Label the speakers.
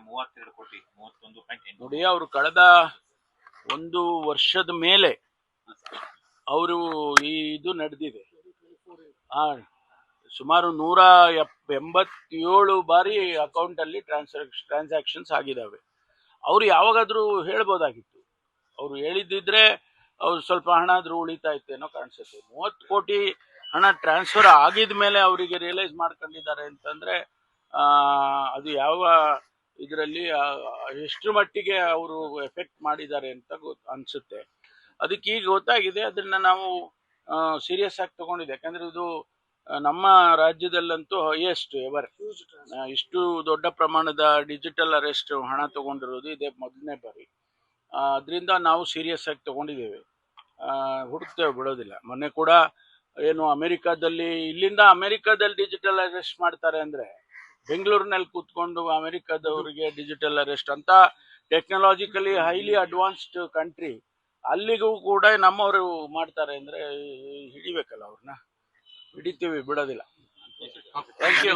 Speaker 1: 32 ಕೋಟಿ 31.8
Speaker 2: ನೋಡಿ, ಅವರು ಕಳೆದ 1 ವರ್ಷದ ಮೇಲೆ ಅವರು ಇದು ನಡೆದಿದೆ. ಸುಮಾರು 187 ಬಾರಿ ಅಕೌಂಟ್ ಅಲ್ಲಿ ಟ್ರಾನ್ಸಾಕ್ಷನ್ಸ್ ಆಗಿದಾವೆ. ಅವ್ರು ಯಾವಾಗಾದ್ರೂ ಹೇಳ್ಬೋದಾಗಿತ್ತು. ಅವ್ರು ಹೇಳಿದ್ರೆ ಅವ್ರು ಸ್ವಲ್ಪ ಹಣ ಆದ್ರೂ ಉಳಿತಾ ಇತ್ತೇನೋ ಕಾಣಿಸುತ್ತೆ. 30 ಕೋಟಿ ಹಣ ಟ್ರಾನ್ಸ್ಫರ್ ಆಗಿದ ಮೇಲೆ ಅವರಿಗೆ ರಿಯಲೈಸ್ ಮಾಡ್ಕೊಂಡಿದ್ದಾರೆ ಅಂತಂದ್ರೆ ಅದು ಯಾವ ಇದರಲ್ಲಿ ಎಷ್ಟು ಮಟ್ಟಿಗೆ ಅವರು ಎಫೆಕ್ಟ್ ಮಾಡಿದ್ದಾರೆ ಅಂತ ಅನ್ಸುತ್ತೆ. ಅದಕ್ಕೆ ಈಗ ಗೊತ್ತಾಗಿದೆ. ಅದನ್ನ ನಾವು ಸೀರಿಯಸ್ ಆಗಿ ತಗೊಂಡಿದೆ. ಯಾಕಂದ್ರೆ ಇದು ನಮ್ಮ ರಾಜ್ಯದಲ್ಲಂತೂ ಹೈಯೆಸ್ಟ್ ಎವರ್ ಇಷ್ಟು ದೊಡ್ಡ ಪ್ರಮಾಣದ ಡಿಜಿಟಲ್ ಅರೆಸ್ಟ್ ಹಣ ತಗೊಂಡಿರೋದು ಇದೇ ಮೊದಲನೇ ಬಾರಿ. ಅದರಿಂದ ನಾವು ಸೀರಿಯಸ್ ಆಗಿ ತಗೊಂಡಿದ್ದೇವೆ, ಹುಡುಕ್ತೇವೆ, ಬಿಡೋದಿಲ್ಲ. ಮೊನ್ನೆ ಕೂಡ ಏನು ಇಲ್ಲಿಂದ ಅಮೆರಿಕಾದಲ್ಲಿ ಡಿಜಿಟಲ್ ಅರೆಸ್ಟ್ ಮಾಡ್ತಾರೆ ಅಂದ್ರೆ ಬೆಂಗಳೂರಿನಲ್ಲಿ ಕೂತ್ಕೊಂಡು ಅಮೆರಿಕಾದವರಿಗೆ ಡಿಜಿಟಲ್ ಅರೆಸ್ಟ್ ಅಂತ ಟೆಕ್ನಾಲಜಿಕಲಿ ಹೈಲಿ ಅಡ್ವಾನ್ಸ್ಡ್ ಕಂಟ್ರಿ, ಅಲ್ಲಿಗೂ ಕೂಡ ನಮ್ಮವರು ಮಾಡ್ತಾರೆ ಅಂದ್ರೆ ಹಿಡಿಬೇಕಲ್ಲ ಅವ್ರನ್ನ. ಹಿಡಿತೀವಿ, ಬಿಡೋದಿಲ್ಲ. Thank you.